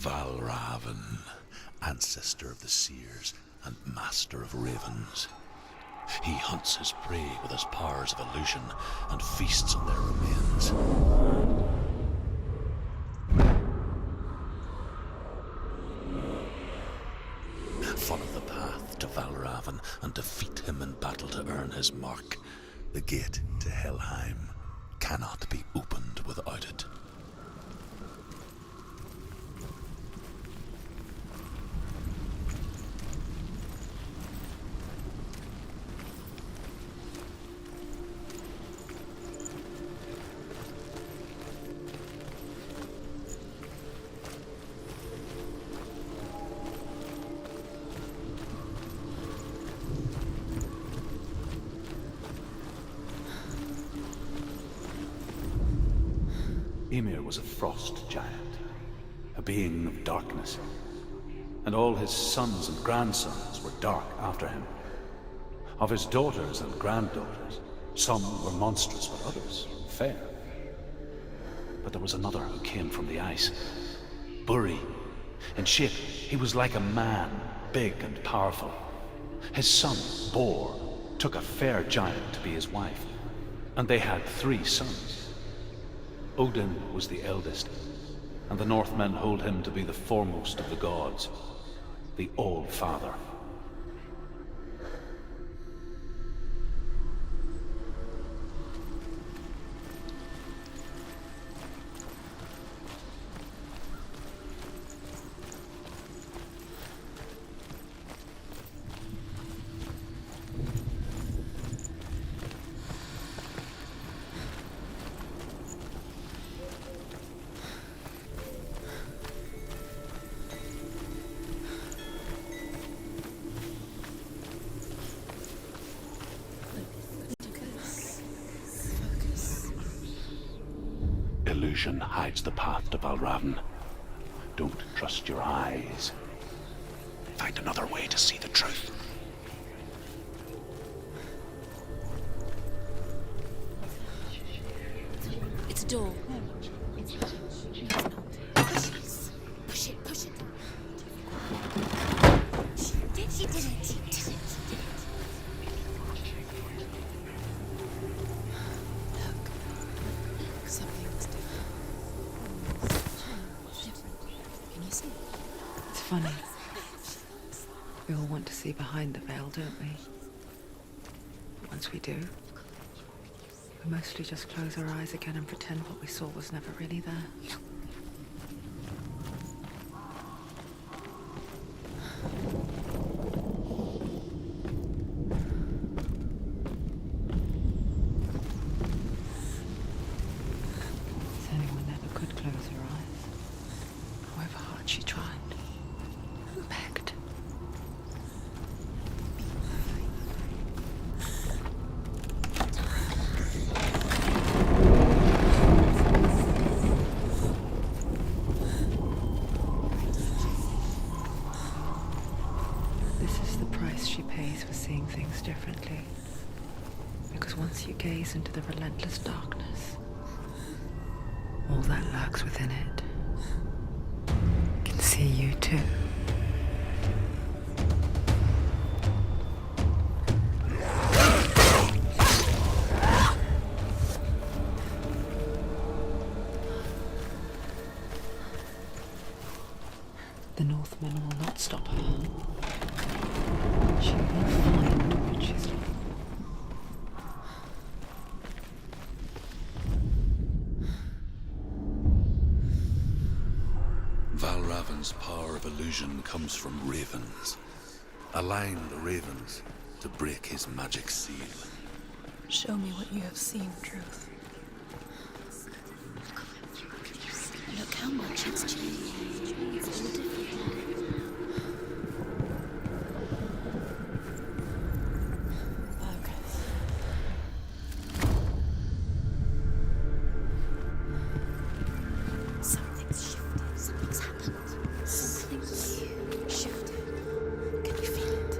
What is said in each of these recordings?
Valvran, ancestor of the seers and master of ravens. He hunts his prey with his powers of illusion and feasts on their remains. Follow the path to Valvran and defeat him in battle to earn his mark. The gate to Helheim cannot be opened without it. Ymir was a frost giant, a being of darkness, and all his sons and grandsons were dark after him. Of his daughters and granddaughters, some were monstrous, but others fair. But there was another who came from the ice, Buri. In shape, he was like a man, big and powerful. His son, Bor, took a fair giant to be his wife, and they had 3 sons. Odin was the eldest, and the Northmen hold him to be the foremost of the gods, the All-Father. Illusion hides the path to Valvran. Don't trust your eyes. Find another way to see the truth. It's a door. Push it. She did it. Funny. We all want to see behind the veil, don't we? Once we do, we mostly just close our eyes again and pretend what we saw was never really there. Senua never could close her eyes, however hard she tried. Begged. This is the price she pays for seeing things differently. Because once you gaze into the relentless darkness, all that lurks within it can see you too. The Northmen will not stop her. She will find what she's looking for. Valravn's power of illusion comes from ravens. Align the ravens to break his magic seal. Show me what you have seen, Truth. Look how much it's changed. It's all different. Focus. Something's shifted. Something's happened. Something's shifted. Can you feel it?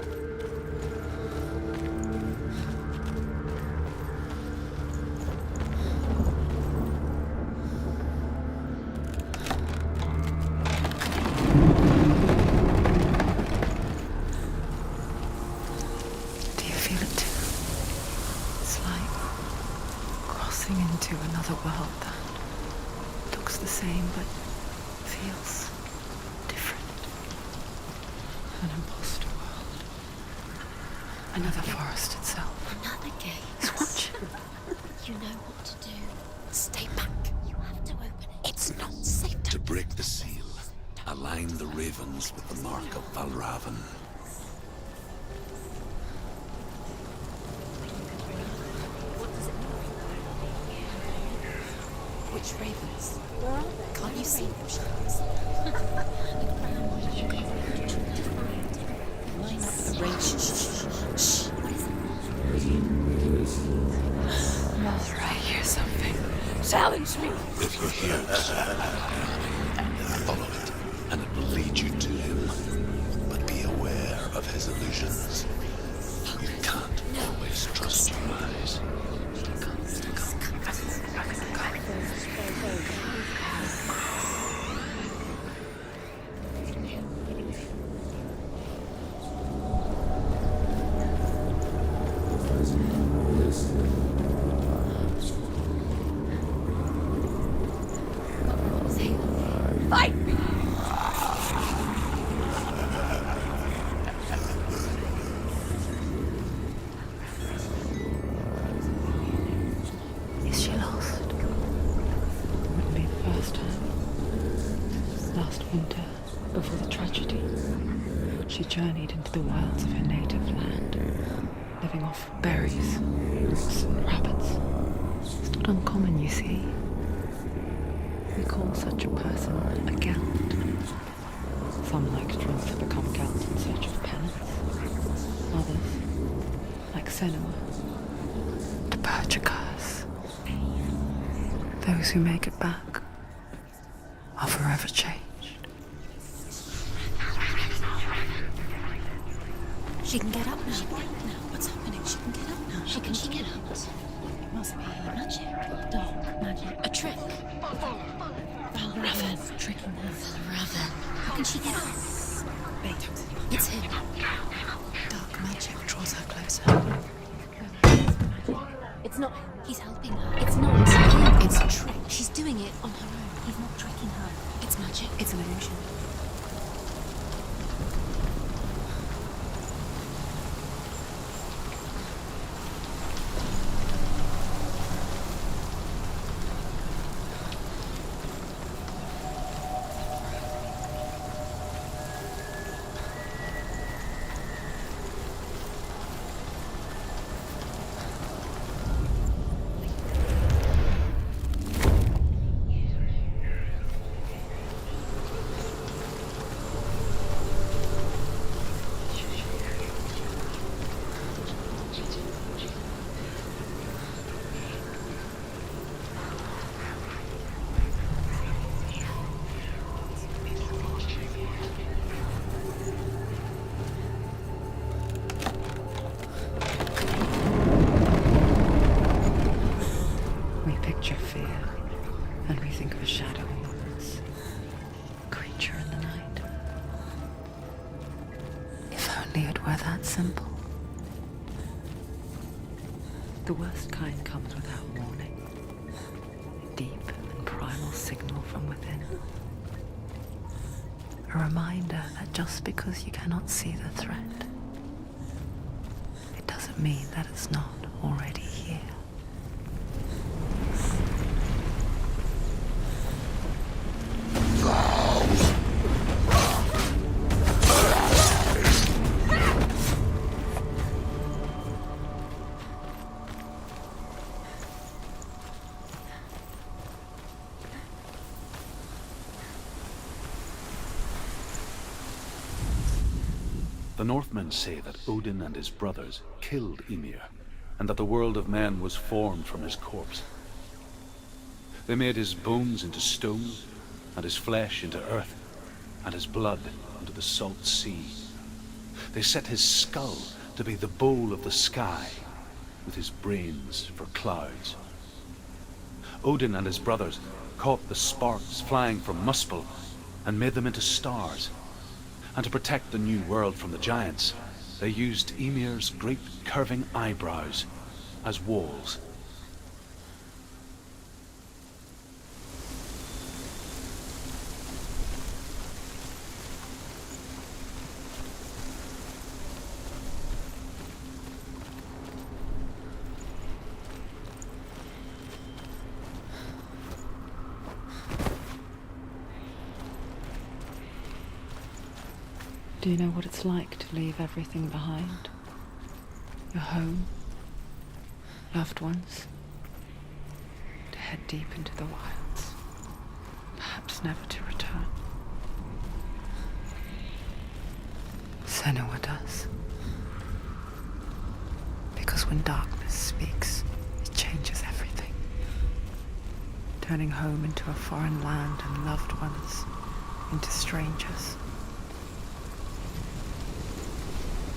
crossing into another world that looks the same but feels different. An imposter world. Another forest itself. Another gate. It's watching. You know what to do. Stay back. You have to open it. It's not safe To break the seal, align the ravens with the mark of Valvran. Which ravens? Where are they? Can't you see them, Shadows? Line up with the range. Shh. What is it? Mother, I hear something. Challenge me. If you hear it, follow it, and it will lead you to him. But be aware of his illusions. You can't always trust your eyes. Fight me! Is she lost? Wouldn't be the first time. Last winter, before the tragedy, she journeyed into the wilds of her native land, living off berries, roots, and rabbits. It's not uncommon, you see. We call such a person a gallant. Some like drunks become gallants in search of penance. Others, like Senua, to purge a curse. Those who make it back are forever changed. She can get up now. What's happening? She can get up now. How can she get up? It must be magic. Dark magic. A trick. Valvran. Tricking her. Valvran. How can she get up? Wait. It's him. Dark magic draws her closer. It's not him. He's helping her. It's not him. It's a trick. She's doing it on her own. He's not tricking her. It's magic. It's an illusion. Simple. The worst kind comes without warning. A deep and primal signal from within. A reminder that just because you cannot see the threat, it doesn't mean that it's not already here. The Northmen say that Odin and his brothers killed Ymir, and that the world of men was formed from his corpse. They made his bones into stone, and his flesh into earth, and his blood into the salt sea. They set his skull to be the bowl of the sky, with his brains for clouds. Odin and his brothers caught the sparks flying from Muspel and made them into stars. And to protect the new world from the giants, they used Ymir's great curving eyebrows as walls. Do you know what it's like to leave everything behind? Your home, loved ones, to head deep into the wilds, perhaps never to return. Senua does. Because when darkness speaks, it changes everything, turning home into a foreign land and loved ones into strangers.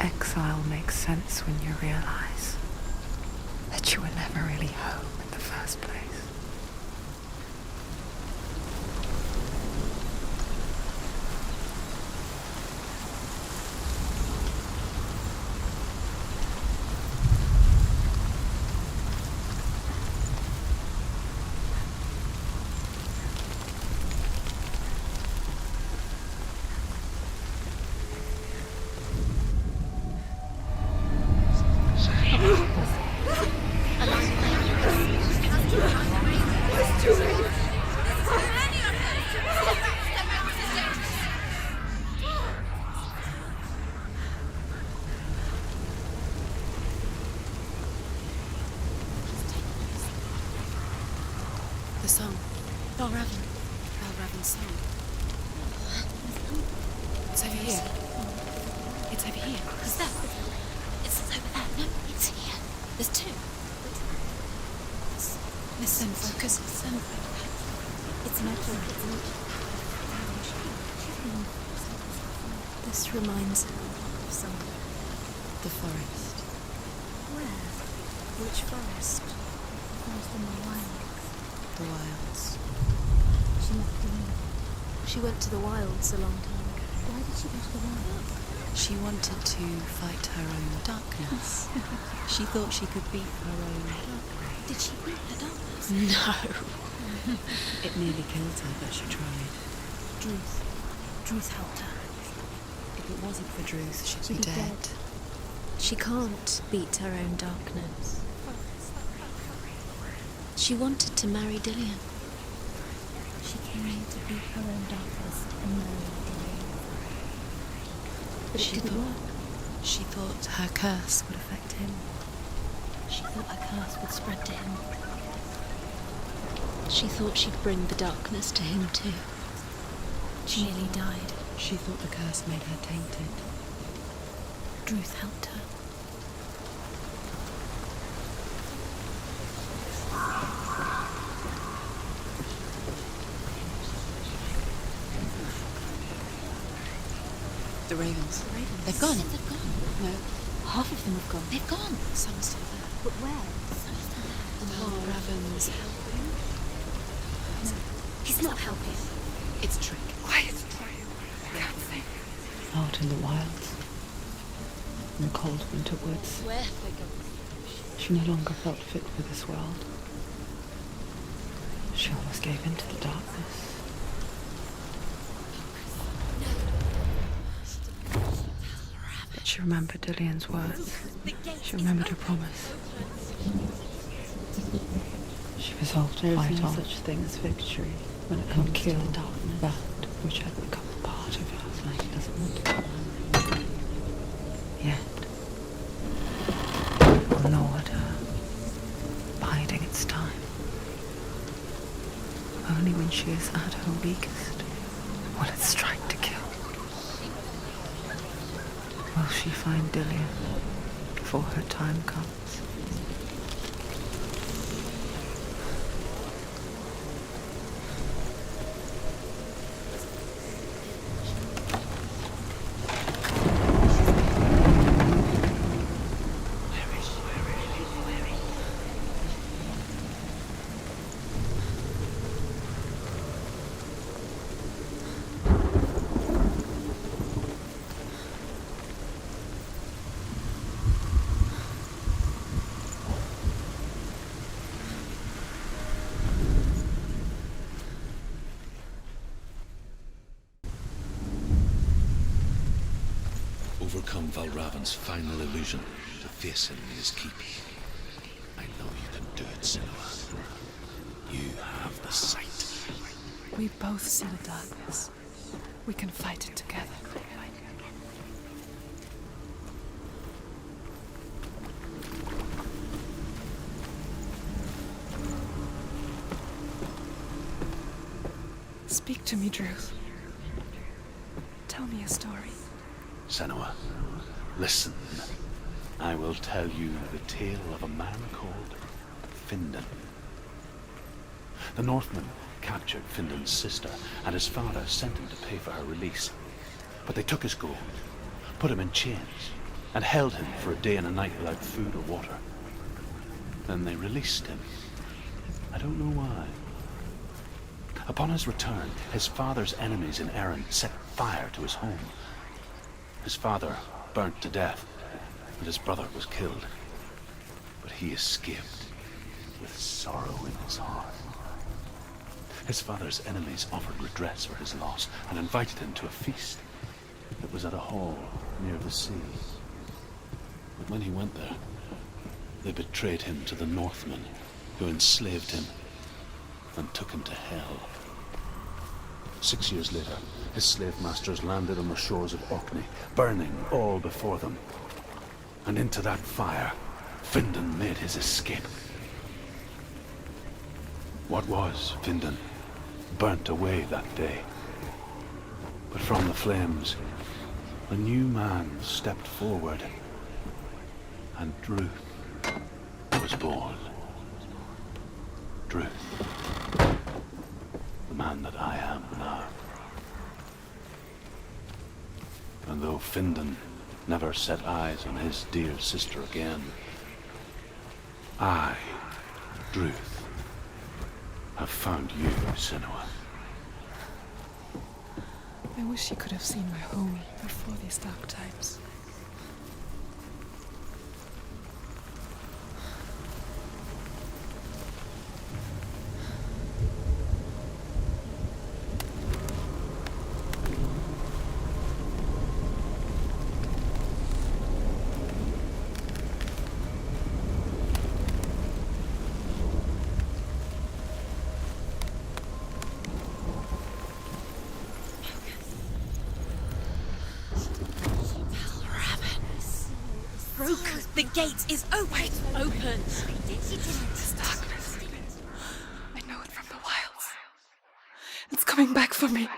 Exile makes sense when you realize that you were never really home in the first place. The song. Valvran's song. It's over here. It's over here. Is that? It's over there. No, it's here. There's two. Listen, focus. Listen. It's an echo. This reminds her of something. The forest. Where? Which forest? The forest in the wild. The wilds. She went to the wilds a long time ago. Why did she go to the wilds? She wanted to fight her own darkness. She thought she could beat her own darkness. Did she beat her darkness? No. It nearly killed her, but she tried. Druth helped her. If it wasn't for Druth, she'd be dead. She can't beat her own darkness. She wanted to marry Dillian. She came to beat her own darkness and marry Dillian. But it didn't work. She thought her curse would affect him. She thought her curse would spread to him. She thought she'd bring the darkness to him too. She nearly died. She thought the curse made her tainted. Druth helped her. The ravens. They've gone. They've gone. No, half of them have gone. They've gone. Some are still there. But where? Some are still there. And Raven's helping. No, he's not helping. It's a trick. Quiet. Out in the wilds, in the cold winter woods, where they go. She no longer felt fit for this world. She almost gave in to the darkness. But she remembered Dillian's words. She remembered her promise. She resolved to fight on. Such thing as victory when it comes to the darkness. That which had become a part of her. Like it doesn't want to come on. Yet, ignored her, biding its time. Only when she is at her weakest will it strike to kill. Will she find Dillian before her time comes? Overcome Valravn's final illusion to face him in his keep. I know you can do it, Senua. You have the sight. We both see the darkness. We can fight it together. Speak to me, Drew. Tell me a story. Senua, listen. I will tell you the tale of a man called Findan. The Northmen captured Findan's sister, and his father sent him to pay for her release. But they took his gold, put him in chains, and held him for a day and a night without food or water. Then they released him. I don't know why. Upon his return, his father's enemies in Erin set fire to his home. His father burnt to death, and his brother was killed. But he escaped with sorrow in his heart. His father's enemies offered redress for his loss and invited him to a feast. It was at a hall near the sea. But when he went there, they betrayed him to the Northmen, who enslaved him and took him to hell. 6 years later, his slave masters landed on the shores of Orkney, burning all before them. And into that fire, Findan made his escape. What was Findan burnt away that day. But from the flames, a new man stepped forward, and Druth was born. Druth, the man that I am now. And though Findan never set eyes on his dear sister again, I, Druth, have found you, Senua. I wish you could have seen my home before these dark times. The gate is open. Open. This darkness. I know it from the wilds. It's coming back for me.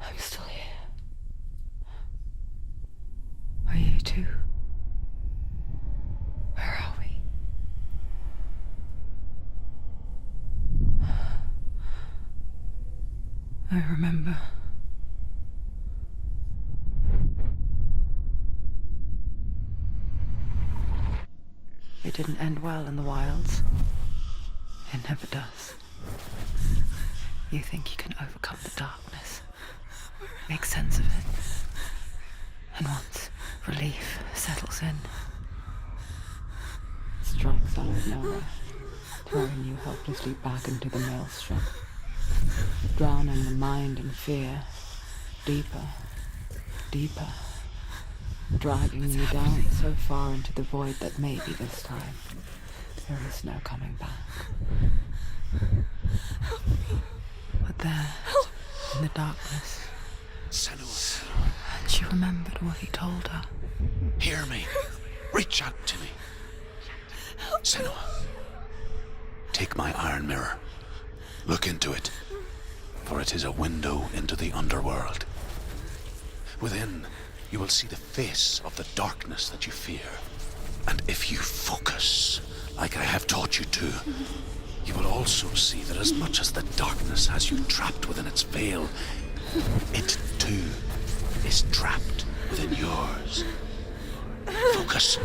I'm still here. Are you too? Where are we? I remember. It didn't end well in the wilds. It never does. You think you can overcome the darkness, make sense of it, and once relief settles in, strikes out of nowhere, throwing you helplessly back into the maelstrom, drowning the mind in fear, deeper, deeper, dragging you down so far into the void that maybe this time there is no coming back. But there, in the darkness, Senua, and she remembered what he told her. hear me. Reach out to me. Senua, take my iron mirror. Look into it, for it is a window into the underworld. Within, you will see the face of the darkness that you fear. And if you focus, like I have taught you to, you will also see that as much as the darkness has you trapped within its veil, it too is trapped within yours. Focus.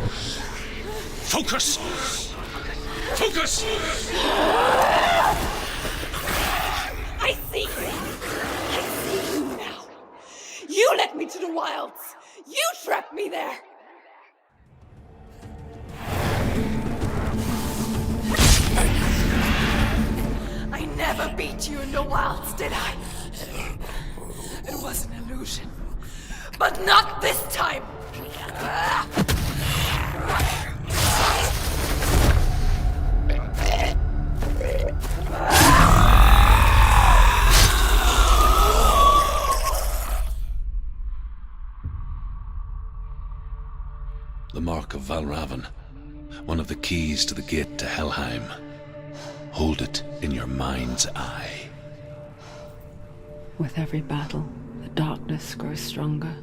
Focus! Focus! I see you! I see you now! You led me to the wilds! You trapped me there! I never beat you in the wilds, did I? It was an illusion. But not this time! The mark of Valvran, one of the keys to the gate to Helheim. Hold it in your mind's eye. With every battle, the darkness grows stronger.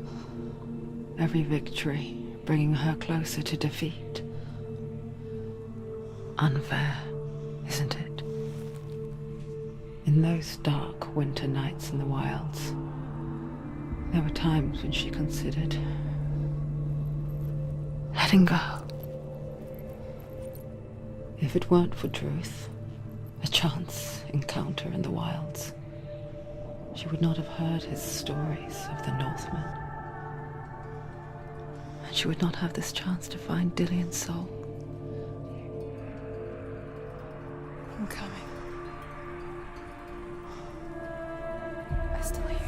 Every victory bringing her closer to defeat. Unfair, isn't it? In those dark winter nights in the wilds, there were times when she considered letting go. If it weren't for Druth, a chance encounter in the wilds, she would not have heard his stories of the Northmen. And she would not have this chance to find Dillion's soul. I'm coming. I still hear you.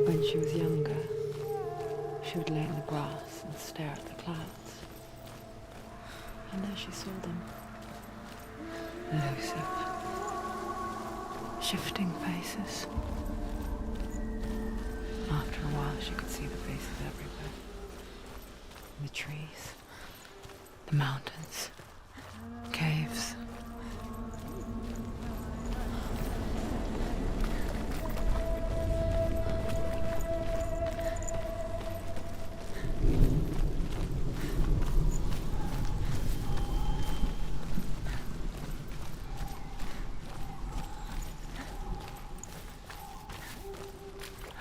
When she was younger, she would lay in the grass and stare at the clouds. And there she saw them. Elusive, shifting faces. After a while, she could see the faces everywhere. In the trees, the mountains, caves.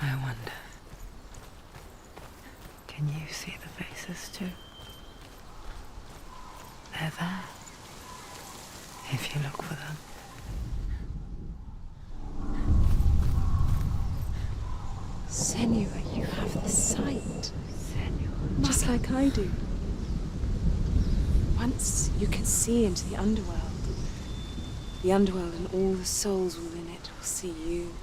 I wonder, can you see the faces too? They're there, if you look for them. Senua, you have the sight. Senua. Just like I do. Once you can see into the underworld. The underworld and all the souls within it will see you.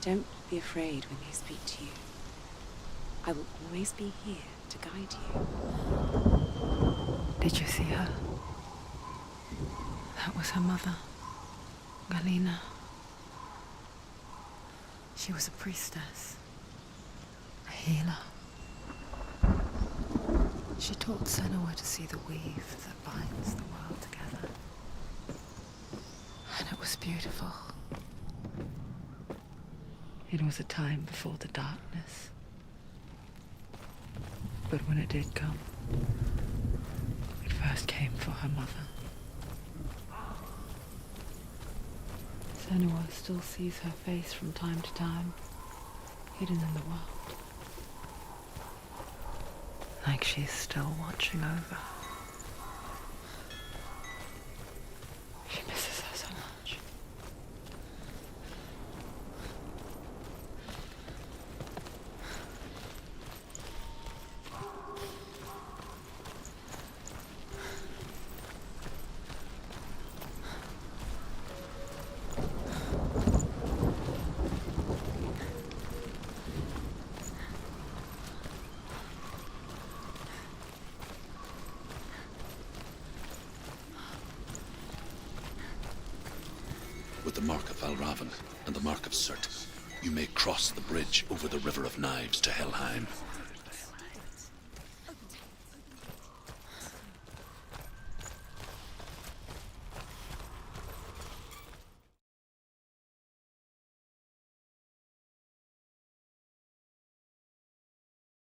Don't be afraid when they speak to you. I will always be here to guide you. Did you see her? That was her mother, Galina. She was a priestess. A healer. She taught Senua to see the weave that binds the world together. And it was beautiful. It was a time before the darkness. But when it did come, it first came for her mother. Senua still sees her face from time to time, hidden in the world. Like she's still watching over her. She misses her so much. With the mark of Valvran and the mark of Surt, you may cross the bridge over the River of Knives to Helheim.